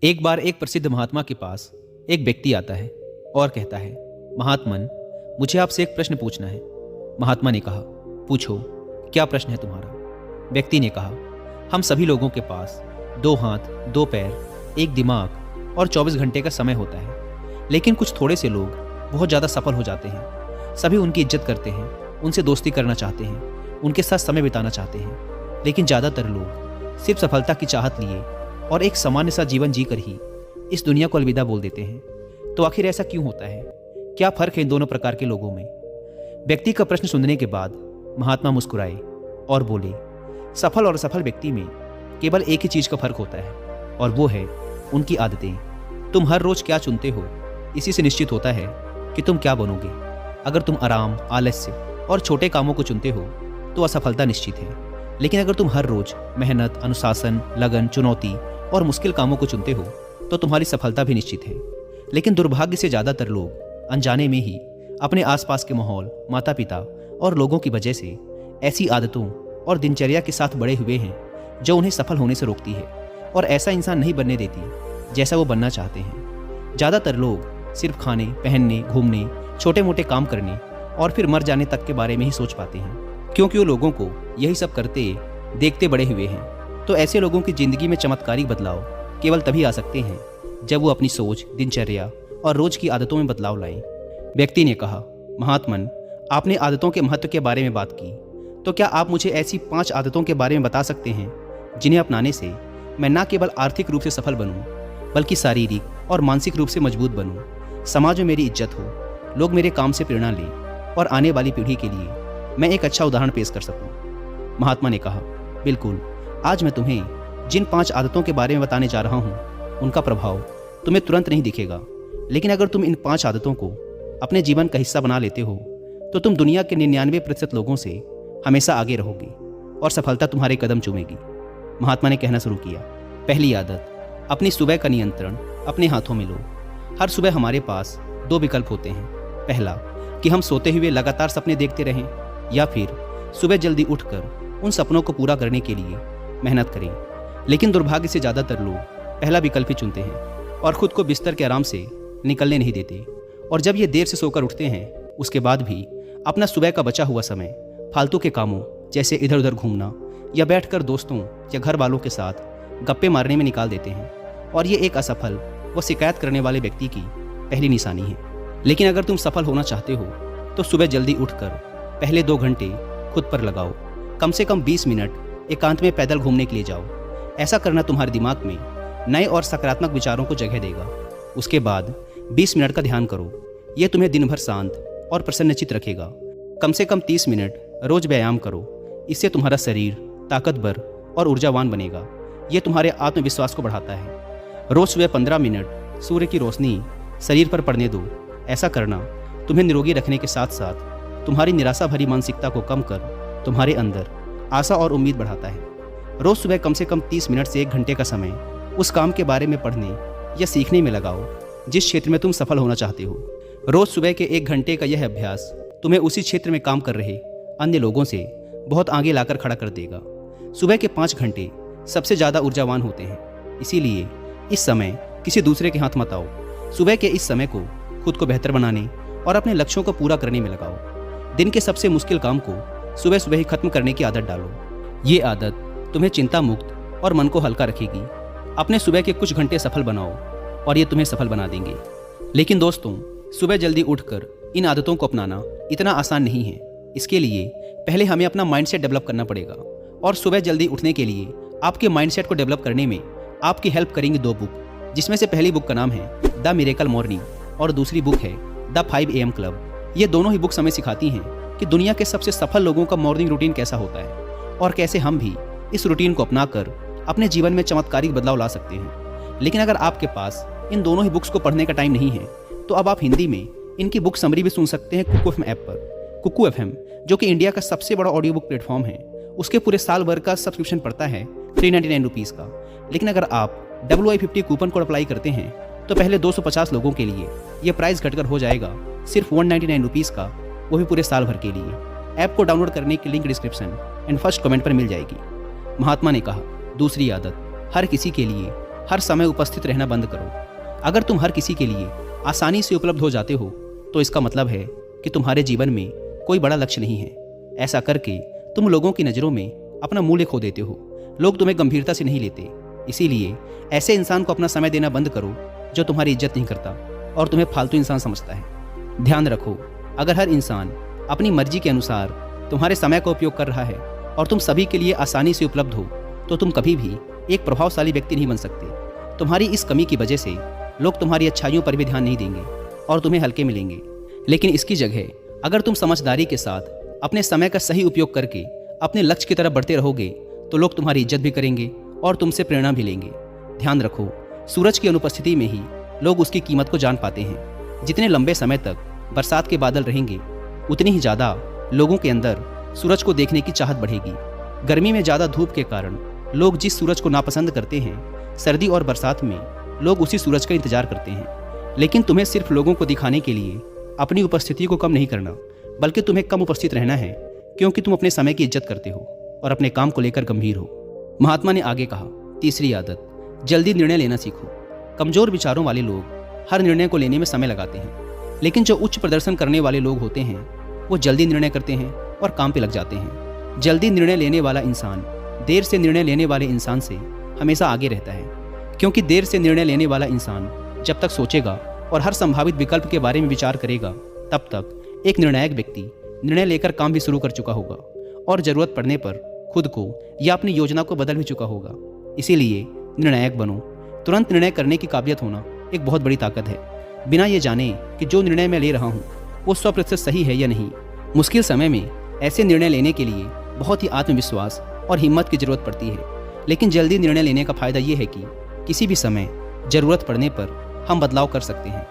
एक बार एक प्रसिद्ध महात्मा के पास एक व्यक्ति आता है और कहता है, महात्मन, मुझे आपसे एक प्रश्न पूछना है। महात्मा ने कहा, पूछो, क्या प्रश्न है तुम्हारा? व्यक्ति ने कहा, हम सभी लोगों के पास 2 हाथ, 2 पैर, एक दिमाग और 24 घंटे का समय होता है, लेकिन कुछ थोड़े से लोग बहुत ज़्यादा सफल हो जाते हैं। सभी उनकी इज्जत करते हैं, उनसे दोस्ती करना चाहते हैं, उनके साथ समय बिताना चाहते हैं, लेकिन ज़्यादातर लोग सिर्फ सफलता की चाहत लिए और एक सामान्य सा जीवन जीकर ही इस दुनिया को अलविदा बोल देते हैं। तो आखिर ऐसा क्यों होता है? क्या फ़र्क है इन दोनों प्रकार के लोगों में? व्यक्ति का प्रश्न सुनने के बाद महात्मा मुस्कुराए और बोले, सफल और असफल व्यक्ति में केवल एक ही चीज़ का फर्क होता है और वो है उनकी आदतें। तुम हर रोज़ क्या चुनते हो, इसी से निश्चित होता है कि तुम क्या बनोगे। अगर तुम आराम, आलस्य और छोटे कामों को चुनते हो तो असफलता निश्चित है, लेकिन अगर तुम हर रोज़ मेहनत, अनुशासन, लगन, चुनौती और मुश्किल कामों को चुनते हो तो तुम्हारी सफलता भी निश्चित है। लेकिन दुर्भाग्य से ज़्यादातर लोग अनजाने में ही अपने आसपास के माहौल, माता पिता और लोगों की वजह से ऐसी आदतों और दिनचर्या के साथ बड़े हुए हैं जो उन्हें सफल होने से रोकती है और ऐसा इंसान नहीं बनने देती जैसा वो बनना चाहते हैं। ज़्यादातर लोग सिर्फ खाने, पहनने, घूमने, छोटे मोटे काम करने और फिर मर जाने तक के बारे में ही सोच पाते हैं, क्योंकि वो लोगों को यही सब करते देखते बड़े हुए हैं। तो ऐसे लोगों की ज़िंदगी में चमत्कारिक बदलाव केवल तभी आ सकते हैं जब वो अपनी सोच, दिनचर्या और रोज़ की आदतों में बदलाव लाएं। व्यक्ति ने कहा, महात्मन, आपने आदतों के महत्व के बारे में बात की, तो क्या आप मुझे ऐसी 5 आदतों के बारे में बता सकते हैं जिन्हें अपनाने से मैं न केवल आर्थिक रूप से सफल बनूं, बल्कि शारीरिक और मानसिक रूप से मजबूत बनूं, समाज में मेरी इज्जत हो, लोग मेरे काम से प्रेरणा लें और आने वाली पीढ़ी के लिए मैं एक अच्छा उदाहरण पेश कर सकूं? महात्मा ने कहा, बिल्कुल, आज मैं तुम्हें जिन 5 आदतों के बारे में बताने जा रहा हूँ उनका प्रभाव तुम्हें तुरंत नहीं दिखेगा, लेकिन अगर तुम इन 5 आदतों को अपने जीवन का हिस्सा बना लेते हो तो तुम दुनिया के 99% लोगों से हमेशा आगे रहोगे और सफलता तुम्हारे कदम चूमेगी। महात्मा ने कहना शुरू किया, पहली आदत, अपनी सुबह का नियंत्रण अपने हाथों में लो। हर सुबह हमारे पास 2 विकल्प होते हैं। पहला, कि हम सोते हुए लगातार सपने देखते रहें, या फिर सुबह जल्दी उठकर उन सपनों को पूरा करने के लिए मेहनत करें। लेकिन दुर्भाग्य से ज़्यादातर लोग पहला विकल्प ही चुनते हैं और ख़ुद को बिस्तर के आराम से निकलने नहीं देते। और जब ये देर से सोकर उठते हैं, उसके बाद भी अपना सुबह का बचा हुआ समय फालतू के कामों जैसे इधर उधर घूमना या बैठकर दोस्तों या घर वालों के साथ गप्पे मारने में निकाल देते हैं। और ये एक असफल व शिकायत करने वाले व्यक्ति की पहली निशानी है। लेकिन अगर तुम सफल होना चाहते हो तो सुबह जल्दी उठकर पहले 2 घंटे खुद पर लगाओ। कम से कम 20 मिनट एकांत में पैदल घूमने के लिए जाओ। ऐसा करना तुम्हारे दिमाग में नए और सकारात्मक विचारों को जगह देगा। उसके बाद 20 मिनट का ध्यान करो। यह तुम्हें दिन भर शांत और प्रसन्नचित्त रखेगा। कम से कम 30 मिनट रोज व्यायाम करो। इससे तुम्हारा शरीर ताकतवर और ऊर्जावान बनेगा। यह तुम्हारे आत्मविश्वास को बढ़ाता है। रोज सुबह 15 मिनट सूर्य की रोशनी शरीर पर पड़ने दो। ऐसा करना तुम्हें निरोगी रखने के साथ साथ तुम्हारी निराशा भरी मानसिकता को कम कर तुम्हारे अंदर आशा और उम्मीद बढ़ाता है। रोज सुबह कम से कम 30 मिनट से 1 घंटे का समय उस काम के बारे में पढ़ने या सीखने में लगाओ जिस क्षेत्र में तुम सफल होना चाहते हो। रोज सुबह के 1 घंटे का यह अभ्यास तुम्हें उसी क्षेत्र में काम कर रहे अन्य लोगों से बहुत आगे लाकर खड़ा कर देगा। सुबह के 5 घंटे सबसे ज़्यादा ऊर्जावान होते हैं, इसीलिए इस समय किसी दूसरे के हाथ मत आओ। सुबह के इस समय को खुद को बेहतर बनाने और अपने लक्ष्यों को पूरा करने में लगाओ। दिन के सबसे मुश्किल काम को सुबह सुबह ही खत्म करने की आदत डालो। ये आदत तुम्हें चिंता मुक्त और मन को हल्का रखेगी। अपने सुबह के कुछ घंटे सफल बनाओ और ये तुम्हें सफल बना देंगे। लेकिन दोस्तों, सुबह जल्दी उठकर इन आदतों को अपनाना इतना आसान नहीं है। इसके लिए पहले हमें अपना माइंडसेट डेवलप करना पड़ेगा। और सुबह जल्दी उठने के लिए आपके माइंडसेट को डेवलप करने में आपकी हेल्प करेंगी 2 बुक, जिसमें से पहली बुक का नाम है द मिरेकल मॉर्निंग और दूसरी बुक है द 5 AM क्लब। ये दोनों ही बुक्स हमें सिखाती हैं कि दुनिया के सबसे सफल लोगों का मॉर्निंग रूटीन कैसा होता है और कैसे हम भी इस रूटीन को अपनाकर अपने जीवन में चमत्कारिक बदलाव ला सकते हैं। लेकिन अगर आपके पास इन दोनों ही बुक्स को पढ़ने का टाइम नहीं है तो अब आप हिंदी में इनकी बुक समरी भी सुन सकते हैं कुकू FM ऐप पर। कुकू FM, जो कि इंडिया का सबसे बड़ा ऑडियो बुक प्लेटफॉर्म है, उसके पूरे साल भर का सब्सक्रिप्शन पड़ता है 399 रुपीज़ का। लेकिन अगर आप WI50 कूपन कोड अप्लाई करते हैं तो पहले 250 लोगों के लिए यह प्राइस घटकर हो जाएगा सिर्फ 199 रुपीज़ का, वो भी पूरे साल भर के लिए। ऐप को डाउनलोड करने की link description and first comment पर मिल जाएगी। महात्मा ने कहा, दूसरी आदत, हर किसी के लिए हर समय उपस्थित रहना बंद करो। अगर तुम हर किसी के लिए आसानी से उपलब्ध हो जाते हो तो इसका मतलब है कि तुम्हारे जीवन में कोई बड़ा लक्ष्य नहीं है। ऐसा करके तुम लोगों की नज़रों में अपना मूल्य खो देते हो। लोग तुम्हें गंभीरता से नहीं लेते। इसीलिए ऐसे इंसान को अपना समय देना बंद करो जो तुम्हारी इज्जत नहीं करता और तुम्हें फालतू इंसान समझता है। ध्यान रखो, अगर हर इंसान अपनी मर्जी के अनुसार तुम्हारे समय का उपयोग कर रहा है और तुम सभी के लिए आसानी से उपलब्ध हो तो तुम कभी भी एक प्रभावशाली व्यक्ति नहीं बन सकते। तुम्हारी इस कमी की वजह से लोग तुम्हारी अच्छाइयों पर भी ध्यान नहीं देंगे और तुम्हें हल्के मिलेंगे। लेकिन इसकी जगह अगर तुम समझदारी के साथ अपने समय का सही उपयोग करके अपने लक्ष्य की तरफ बढ़ते रहोगे तो लोग तुम्हारी इज्जत भी करेंगे और तुमसे प्रेरणा भी लेंगे। ध्यान रखो, सूरज की अनुपस्थिति में ही लोग उसकी कीमत को जान पाते हैं। जितने लंबे समय तक बरसात के बादल रहेंगे उतनी ही ज़्यादा लोगों के अंदर सूरज को देखने की चाहत बढ़ेगी। गर्मी में ज़्यादा धूप के कारण लोग जिस सूरज को नापसंद करते हैं, सर्दी और बरसात में लोग उसी सूरज का इंतजार करते हैं। लेकिन तुम्हें सिर्फ लोगों को दिखाने के लिए अपनी उपस्थिति को कम नहीं करना, बल्कि तुम्हें कम उपस्थित रहना है, क्योंकि तुम अपने समय की इज्जत करते हो और अपने काम को लेकर गंभीर हो। महात्मा ने आगे कहा, तीसरी आदत, जल्दी निर्णय लेना सीखो। कमजोर विचारों वाले लोग हर निर्णय को लेने में समय लगाते हैं, लेकिन जो उच्च प्रदर्शन करने वाले लोग होते हैं वो जल्दी निर्णय करते हैं और काम पे लग जाते हैं। जल्दी निर्णय लेने वाला इंसान देर से निर्णय लेने वाले इंसान से हमेशा आगे रहता है, क्योंकि देर से निर्णय लेने वाला इंसान जब तक सोचेगा और हर संभावित विकल्प के बारे में विचार करेगा तब तक एक निर्णायक व्यक्ति निर्णय लेकर काम भी शुरू कर चुका होगा और ज़रूरत पड़ने पर खुद को या अपनी योजना को बदल भी चुका होगा। इसीलिए निर्णायक बनो। तुरंत निर्णय करने की काबिलियत होना एक बहुत बड़ी ताकत है, बिना ये जाने कि जो निर्णय मैं ले रहा हूँ वो 100% सही है या नहीं। मुश्किल समय में ऐसे निर्णय लेने के लिए बहुत ही आत्मविश्वास और हिम्मत की जरूरत पड़ती है। लेकिन जल्दी निर्णय लेने का फ़ायदा ये है कि किसी भी समय ज़रूरत पड़ने पर हम बदलाव कर सकते हैं।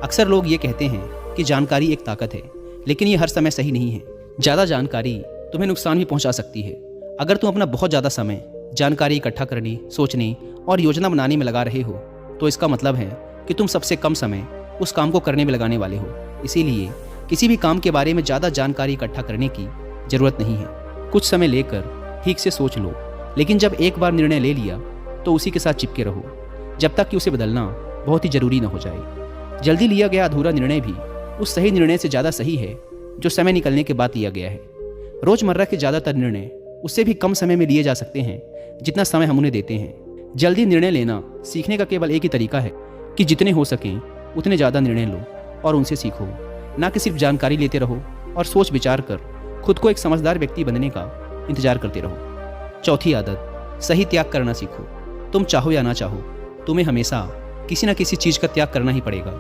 अक्सर लोग ये कहते हैं कि जानकारी एक ताकत है, लेकिन ये हर समय सही नहीं है। ज़्यादा जानकारी तुम्हें नुकसान भी पहुंचा सकती है। अगर तुम अपना बहुत ज़्यादा समय जानकारी इकट्ठा करने, सोचने और योजना बनाने में लगा रहे हो तो इसका मतलब है कि तुम सबसे कम समय उस काम को करने में लगाने वाले हो। इसीलिए किसी भी काम के बारे में ज़्यादा जानकारी इकट्ठा करने की ज़रूरत नहीं है। कुछ समय लेकर ठीक से सोच लो, लेकिन जब एक बार निर्णय ले लिया तो उसी के साथ चिपके रहो जब तक कि उसे बदलना बहुत ही ज़रूरी न हो जाए। जल्दी लिया गया अधूरा निर्णय भी उस सही निर्णय से ज़्यादा सही है जो समय निकलने के बाद लिया गया है। रोज़मर्रा के ज़्यादातर निर्णय उससे भी कम समय में लिए जा सकते हैं जितना समय हम उन्हें देते हैं। जल्दी निर्णय लेना सीखने का केवल एक ही तरीका है कि जितने हो सकें उतने ज़्यादा निर्णय लो और उनसे सीखो, ना कि सिर्फ जानकारी लेते रहो और सोच विचार कर खुद को एक समझदार व्यक्ति बनने का इंतजार करते रहो। चौथी आदत, सही त्याग करना सीखो। तुम चाहो या ना चाहो, तुम्हें हमेशा किसी न किसी चीज़ का त्याग करना ही पड़ेगा।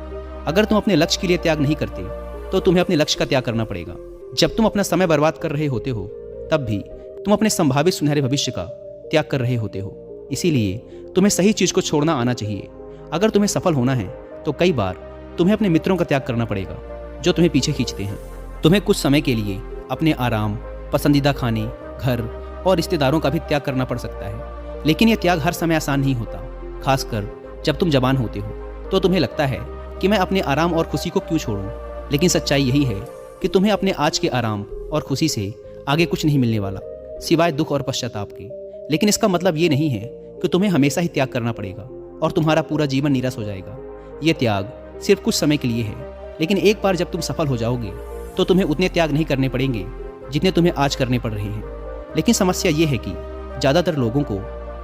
अगर तुम अपने लक्ष्य के लिए त्याग नहीं करते तो तुम्हें अपने लक्ष्य का त्याग करना पड़ेगा। जब तुम अपना समय बर्बाद कर रहे होते हो तब भी तुम अपने संभावित सुनहरे भविष्य का त्याग कर रहे होते हो। इसीलिए तुम्हें सही चीज़ को छोड़ना आना चाहिए। अगर तुम्हें सफल होना है तो कई बार तुम्हें अपने मित्रों का त्याग करना पड़ेगा जो तुम्हें पीछे खींचते हैं। तुम्हें कुछ समय के लिए अपने आराम, पसंदीदा खाने, घर और रिश्तेदारों का भी त्याग करना पड़ सकता है। लेकिन यह त्याग हर समय आसान नहीं होता, खासकर जब तुम जवान होते हो तो तुम्हें लगता है कि मैं अपने आराम और खुशी को क्यों छोड़ूं। लेकिन सच्चाई यही है कि तुम्हें अपने आज के आराम और खुशी से आगे कुछ नहीं मिलने वाला सिवाय दुख और पश्चाताप के। लेकिन इसका मतलब ये नहीं है कि तुम्हें हमेशा ही त्याग करना पड़ेगा और तुम्हारा पूरा जीवन निराश हो जाएगा। ये त्याग सिर्फ कुछ समय के लिए है, लेकिन एक बार जब तुम सफल हो जाओगे तो तुम्हें उतने त्याग नहीं करने पड़ेंगे जितने तुम्हें आज करने पड़ रहे हैं। लेकिन समस्या ये है कि ज़्यादातर लोगों को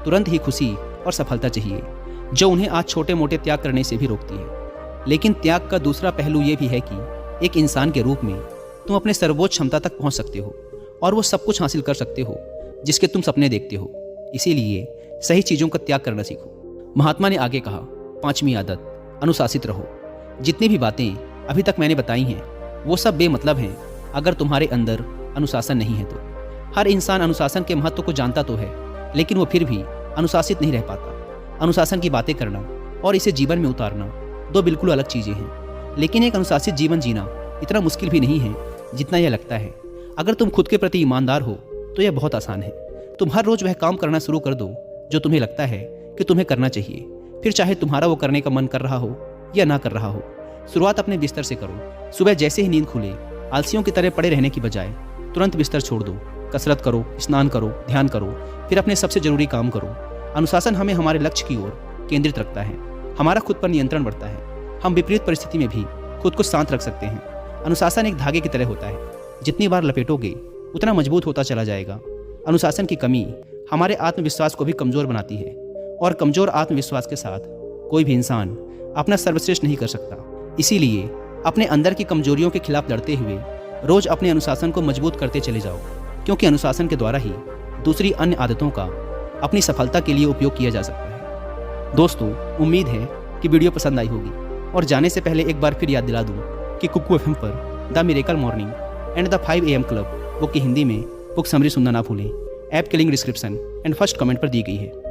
तुरंत ही खुशी और सफलता चाहिए, जो उन्हें आज छोटे मोटे त्याग करने से भी रोकती है। लेकिन त्याग का दूसरा पहलू ये भी है कि एक इंसान के रूप में तुम अपने सर्वोच्च क्षमता तक पहुंच सकते हो और वो सब कुछ हासिल कर सकते हो जिसके तुम सपने देखते हो। इसीलिए सही चीज़ों का त्याग करना सीखो। महात्मा ने आगे कहा, पांचवी आदत, अनुशासित रहो। जितनी भी बातें अभी तक मैंने बताई हैं वो सब बेमतलब हैं अगर तुम्हारे अंदर अनुशासन नहीं है तो। हर इंसान अनुशासन के महत्व को जानता तो है, लेकिन वो फिर भी अनुशासित नहीं रह पाता। अनुशासन की बातें करना और इसे जीवन में उतारना दो बिल्कुल अलग चीज़ें हैं। लेकिन एक अनुशासित जीवन जीना इतना मुश्किल भी नहीं है जितना यह लगता है। अगर तुम खुद के प्रति ईमानदार हो तो यह बहुत आसान है। तुम हर रोज़ वह काम करना शुरू कर दो जो तुम्हें लगता है कि तुम्हें करना चाहिए, फिर चाहे तुम्हारा वो करने का मन कर रहा हो या ना कर रहा हो। शुरुआत अपने बिस्तर से करो। सुबह जैसे ही नींद खुले आलसियों की तरह पड़े रहने की बजाय तुरंत बिस्तर छोड़ दो। कसरत करो, स्नान करो, ध्यान करो, फिर अपने सबसे ज़रूरी काम करो। अनुशासन हमें हमारे लक्ष्य की ओर केंद्रित रखता है। हमारा खुद पर नियंत्रण बढ़ता है। हम विपरीत परिस्थिति में भी खुद को शांत रख सकते हैं। अनुशासन एक धागे की तरह होता है, जितनी बार लपेटोगे उतना मजबूत होता चला जाएगा। अनुशासन की कमी हमारे आत्मविश्वास को भी कमज़ोर बनाती है, और कमज़ोर आत्मविश्वास के साथ कोई भी इंसान अपना सर्वश्रेष्ठ नहीं कर सकता। इसीलिए अपने अंदर की कमजोरियों के खिलाफ लड़ते हुए रोज़ अपने अनुशासन को मजबूत करते चले जाओ, क्योंकि अनुशासन के द्वारा ही दूसरी अन्य आदतों का अपनी सफलता के लिए उपयोग किया जा सकता है। दोस्तों, उम्मीद है कि वीडियो पसंद आई होगी, और जाने से पहले एक बार फिर याद दिला दूं कि कुकू एफएम पर the miracle morning and the 5 AM club book की हिंदी में बुक समरी सुनना ना भूलें। ऐप की link description and first comment पर दी गई है।